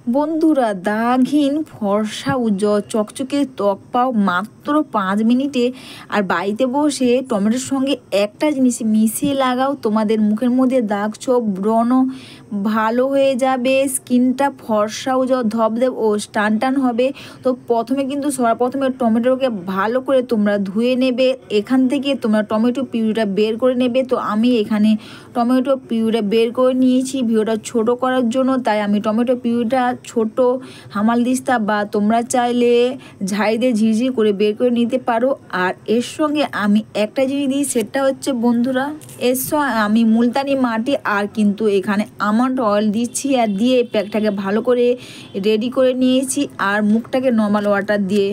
বন্ধুরা, দাগহীন ফর্সা উজ্জ্বল চকচকে ত্বক পাও মাত্র 5 মিনিটে। আর বাড়িতে বসে টমেটোর সঙ্গে একটা জিনিস মিশিয়ে লাগাও, তোমাদের মুখের মধ্যে দাগ ছোপ ব্রণ ভালো হয়ে যাবে, স্কিনটা ফর্সা উজ্জ্বল ধবধব ও টান হবে। তো সবার প্রথমে টমেটোকে ভালো করে তোমরা ধুয়ে নেবে। এখান থেকে তোমরা টমেটো পিউরিটা বের করে নেবে। তো আমি এখানে টমেটো পিউরিটা বের করে নিয়েছি ভিডিওটা ছোট করার জন্য, তাই আমি টমেটো পিউরিটা ছোট হামালদিস্তা বা তোমরা চাইলে ঝাড়ি দিয়ে ঝিরঝির করে বের করে নিতে পারো। আর এর সঙ্গে আমি একটা জিনিস দিই, সেটা হচ্ছে বন্ধুরা, এর সঙ্গে আমি মুলতানি মাটি আর কিন্তু এখানে আমন্ড অয়েল দিচ্ছি। আর দিয়ে প্যাকটাকে ভালো করে রেডি করে নিয়েছি। আর মুখটাকে নর্মাল ওয়াটার দিয়ে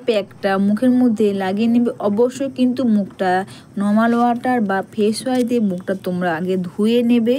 প্যাকটা মুখের মধ্যে লাগিয়ে নেবে। অবশ্যই কিন্তু মুখটা নর্মাল ওয়াটার বা ফেস ওয়াশ দিয়ে মুখটা তোমরা আগে ধুয়ে নেবে।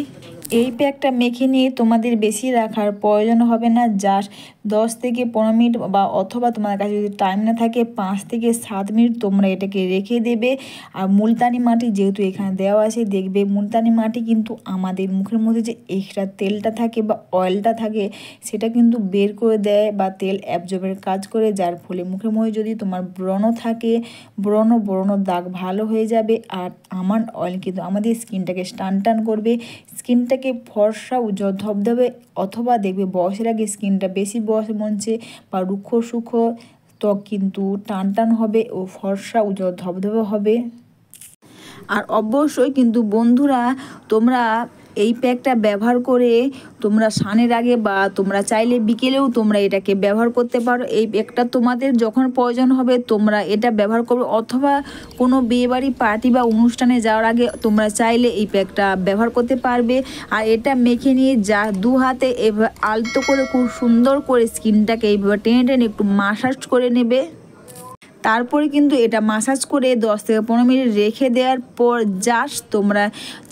এই প্যাকটা মেখে নিয়ে তোমাদের বেশি রাখার প্রয়োজন হবে না, জাস্ট 10 থেকে 15 মিনিট বা অথবা তোমার কাছে যদি টাইম না থাকে 5 থেকে 7 মিনিট তোমরা এটাকে রেখে দেবে। আর মুলতানি মাটি যেহেতু এখানে দেওয়া আছে, দেখবে মুলতানি মাটি কিন্তু আমাদের মুখের মধ্যে যে এক্সট্রা তেলটা থাকে বা অয়েলটা থাকে সেটা কিন্তু বের করে দেয় বা তেল অ্যাবজর্বের কাজ করে, যার ফলে মুখের মধ্যে যদি তোমার ব্রণ থাকে ব্রণ দাগ ভালো হয়ে যাবে। আর আমন্ড অয়েল কিন্তু আমাদের স্কিনটাকে টান করবে, স্কিনটাকে ফর্সা উজ্জ্বল ধবধবে, অথবা দেখবে বয়সের আগে স্কিনটা বেশি বয়স মনছে বা রুক্ষ সুক্ষ ত্বক কিন্তু টান হবে ও ফর্সা উজ্জ্বল ধবধবে হবে। আর অবশ্যই কিন্তু বন্ধুরা, তোমরা এই প্যাকটা ব্যবহার করে তোমরা স্নানের আগে বা তোমরা চাইলে বিকেলেও তোমরা এটাকে ব্যবহার করতে পারো। এই প্যাকটা তোমাদের যখন প্রয়োজন হবে তোমরা এটা ব্যবহার করবে, অথবা কোনো বিয়েবাড়ি পার্টি বা অনুষ্ঠানে যাওয়ার আগে তোমরা চাইলে এই প্যাকটা ব্যবহার করতে পারবে। আর এটা মেখে নিয়ে যা 2 হাতে এভাবে আলতো করে খুব সুন্দর করে স্কিনটাকে এইভাবে টেনে একটু মাসাজ করে নেবে। তারপরে কিন্তু এটা মাসাজ করে 10 থেকে 15 মিনিট রেখে দেওয়ার পর জাস্ট তোমরা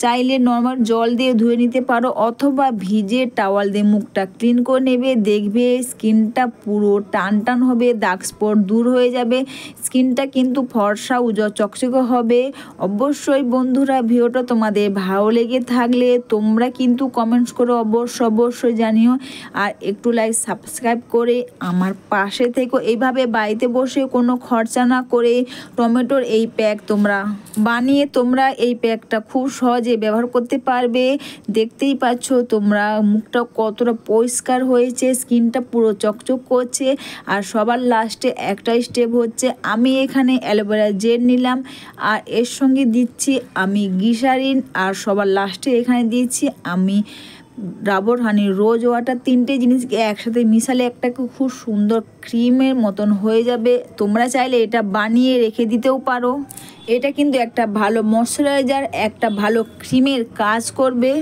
চাইলে নর্মাল জল দিয়ে ধুয়ে নিতে পারো, অথবা ভিজে টাওয়াল দিয়ে মুখটা ক্লিন করে নেবে। দেখবে স্কিনটা পুরো টান হবে, দাগ স্পট দূর হয়ে যাবে, স্কিনটা কিন্তু ফর্সা উজ্জ্বল চকচকে হবে। অবশ্যই বন্ধুরা, ভিডিওটা তোমাদের ভালো লেগে থাকলে তোমরা কিন্তু কমেন্টস করে অবশ্যই জানিও। আর একটু লাইক সাবস্ক্রাইব করে আমার পাশে থেকো। এইভাবে বাড়িতে বসে কোনো খরচা না করে টমেটোর এই প্যাক তোমরা বানিয়ে তোমরা এই প্যাকটা খুব সহজে ব্যবহার করতে পারবে। দেখতেই পাচ্ছ তোমরা মুখটা কতটা পরিষ্কার হয়েছে, স্কিনটা পুরো চকচক করছে। আর সবার লাস্টে একটা স্টেপ হচ্ছে, আমি এখানে অ্যালোভেরা জেল নিলাম আর এর সঙ্গে দিচ্ছি আমি গ্লিসারিন, আর সবার লাস্টে এখানে দিচ্ছি আমি ডাবর হানি রোজ ওয়াটার। 3টে জিনিসকে একসাথে মিশালে একটা খুব সুন্দর ক্রিমের মতন হয়ে যাবে। তোমরা চাইলে এটা বানিয়ে রেখে দিতেও পারো। এটা কিন্তু একটা ভালো ময়শ্চারাইজার, একটা ভালো ক্রিমের কাজ করবে।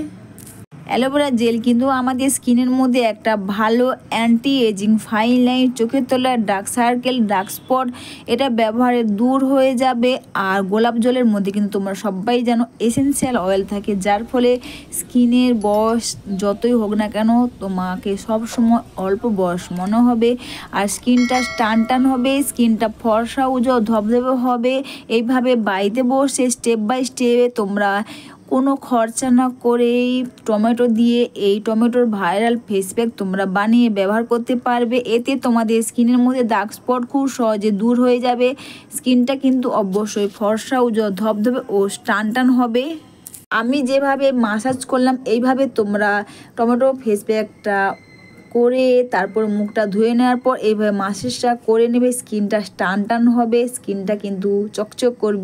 অ্যালোভেরা জেল কিন্তু আমাদের স্কিনের মধ্যে একটা ভালো অ্যান্টি এজিং, ফাইন লাইন, চোখের তলার ডার্ক সার্কেল, ডার্ক স্পট এটা ব্যবহারে দূর হয়ে যাবে। আর গোলাপ জলের মধ্যে কিন্তু তোমরা সবাই জানো এসেনশিয়াল অয়েল থাকে, যার ফলে স্কিনের বয়স যতই হোক না কেন তোমাকে সবসময় অল্প বয়স মনে হবে। আর স্কিনটা টান হবে, স্কিনটা ফর্সা উজ্জ্বল ধবধবে হবে। এইভাবে বাড়িতে বসে স্টেপ বাই স্টেপে তোমরা কোনো খরচা না করেই টমেটো দিয়ে এই টমেটোর ভাইরাল ফেস প্যাক তোমরা বানিয়ে ব্যবহার করতে পারবে। এতে তোমাদের স্কিনের মধ্যে দাগ স্পট খুব সহজে দূর হয়ে যাবে, স্কিনটা কিন্তু অবশ্যই ফর্সা উজ্জ্বল ধবধবে ও টান হবে। আমি যেভাবে মাসাজ করলাম এইভাবে তোমরা টমেটো ফেস প্যাকটা করে তারপর মুখটা ধুয়ে নেওয়ার পর এইভাবে মাসাজটা করে নেবে। স্কিনটা টান হবে, স্কিনটা কিন্তু চকচক করবে।